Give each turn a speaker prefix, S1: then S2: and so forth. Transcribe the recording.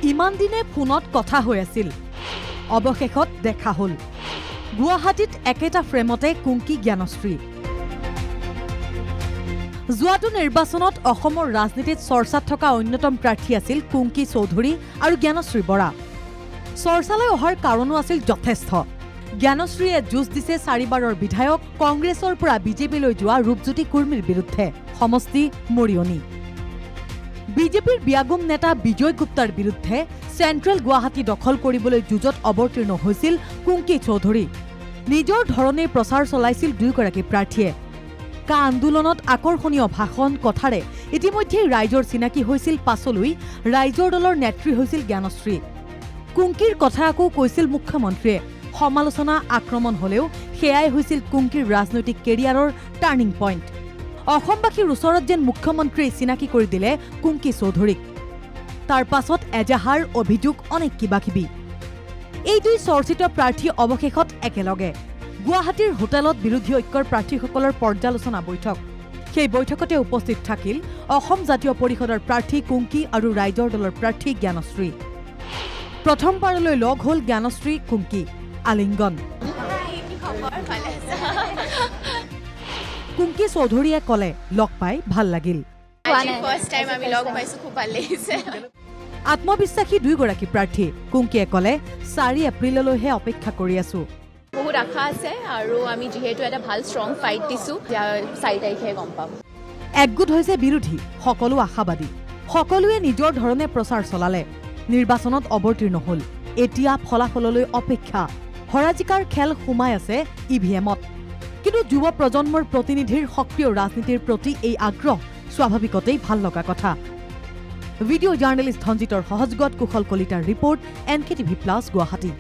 S1: ইমান দিনে ফোনত কথা হৈ আছিল অৱশেষত দেখা হল গুৱাহাটীত একেটা ফ্ৰেমতে কুংকি জ্ঞানশ্ৰী যোৱাটো নিৰ্বাচনত অসমৰ ৰাজনীতিত চৰ্চাত থকা অন্যতম প্ৰাৰ্থী আছিল কুংকি চৌধুৰী আৰু জ্ঞানশ্ৰী বৰা চৰ্চালৈ অহাৰ কাৰণো আছিল যথেষ্ট জ্ঞানশ্ৰীয়ে যুঁজ দিছে 4বাৰৰ বিধায়ক কংগ্ৰেছৰ পৰা বিজেপিলৈ যোৱা ৰূপজ্যোতি কুৰ্মীৰ বিৰুদ্ধে সমষ্টি মৰিয়নি বিজেপিৰ বিয়াগুম নেতা বিজয় গুপ্তাৰ বিৰুদ্ধে চেণ্ট্ৰেল গুৱাহাটী দখল কৰিবলৈ যুঁজত অৱতীৰ্ণ হৈছিল কুংকি চৌধুৰী নিজৰ ধৰণে প্ৰচাৰ চলাইছিল দুয়োগৰাকী প্ৰাৰ্থীয়ে কা আন্দোলনত আকৰ্ষণীয় ভাষণ কথাৰে ইতিমধ্যে ৰাইজৰ চিনাকি হৈছিল পাছলৈ ৰাইজৰ দলৰ নেত্ৰী হৈছিল জ্ঞানশ্ৰী কুংকিৰ কথা আকৌ কৈছিল মুখ্যমন্ত্ৰীয়ে সমালোচনা আক্ৰমণ হলেও সেয়াই হৈছিল কুংকিৰ ৰাজনৈতিক কেৰিয়াৰৰ টাৰ্নিং পইণ্ট অসমবাসীৰ ওচৰত যেন মুখ্যমন্ত্ৰীয়ে চিনাকি কৰি দিলে কুংকি চৌধুৰীক তাৰ পাছত এজাহাৰ অভিযোগ অনেক কিবাকিবি এই দুই চৰ্চিত প্ৰাৰ্থী অৱশেষত একেলগে গুৱাহাটীৰ হোটেলত বিৰোধী ঐক্যৰ প্ৰাৰ্থীসকলৰ পৰ্যালোচনা বৈঠক সেই বৈঠকতে উপস্থিত থাকিল অসম জাতীয় পৰিষদৰ প্ৰাৰ্থী কুংকি আৰু ৰাইজৰ দলৰ প্ৰাৰ্থী জ্ঞানশ্ৰী প্ৰথমবাৰলৈ লগ হ'ল জ্ঞানশ্ৰী কুংকি আলিংগন কুংকি চৌধুৰীয়ে কলে লগ পাই ভাল লাগিল আত্মবিশ্বাসী দুয়োগৰাকী প্ৰাৰ্থী কুংকিয়ে কলে 4 এপ্ৰিললৈহে অপেক্ষা কৰি আছো
S2: বহুত আশা আছে আৰু আমি যেহেতু এটা ভাল ষ্ট্ৰং ফাইট দিছো 4 তাৰিখে গম পাম
S1: একগোট হৈছে বিৰোধী সকলো আশাবাদী সকলোৱে নিজৰ ধৰণে প্ৰচাৰ চলালে নিৰ্বাচনত অৱতীৰ্ণ হল এতিয়া ফলাফললৈ অপেক্ষা হৰাজিকাৰ খেল সোমাই আছে ইভিএমত কিন্তু যুৱ প্ৰজন্মৰ প্ৰতিনিধিৰ সক্ৰিয় ৰাজনীতিৰ প্ৰতি এই আগ্ৰহ স্বাভাৱিকতেই ভাল লগা কথা ভিডিঅ' জাৰ্নেলিষ্ট ধনজিতৰ সহজগত কুশল কলিতাৰ ৰিপৰ্ট NKTV+ গুৱাহাটী।